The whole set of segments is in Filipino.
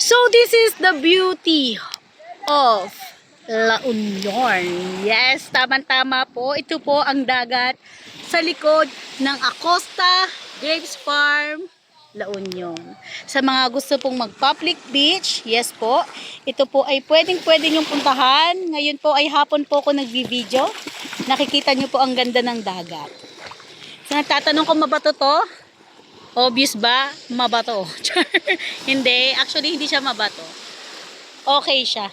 So this is the beauty of La Union. Yes, tama-tama po. Ito po ang dagat sa likod ng Acosta Graves Farm, La Union. Sa mga gusto pong mag-public beach, yes po, ito po ay pwedeng-pwede nyong puntahan. Ngayon po ay hapon po ako nagbi-video. Nakikita nyo po ang ganda ng dagat. So nagtatanong kung mabato to? Obvious ba? Mabato. Hindi. Actually, hindi siya mabato. Okay siya.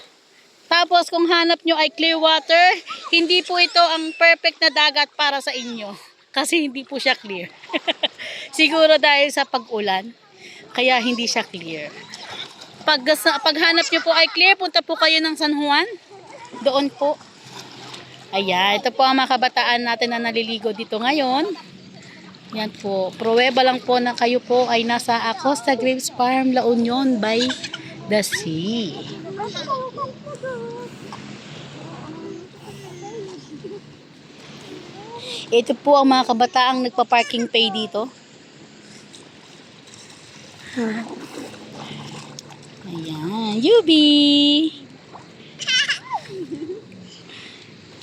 Tapos, kung hanap nyo ay clear water, hindi po ito ang perfect na dagat para sa inyo. Kasi hindi po siya clear. Siguro dahil sa pag-ulan, kaya hindi siya clear. Paghanap nyo po ay clear, punta po kayo ng San Juan. Doon po. Ayan, ito po ang mga kabataan natin na naliligo dito ngayon. Yan po. Pruweba lang po na kayo po ay nasa Acosta Graves Farm, La Union by the sea. Ito po ang mga kabataang nagpa-parking pay dito. Ayan. Yubi!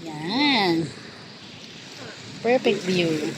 Yan. Perfect view.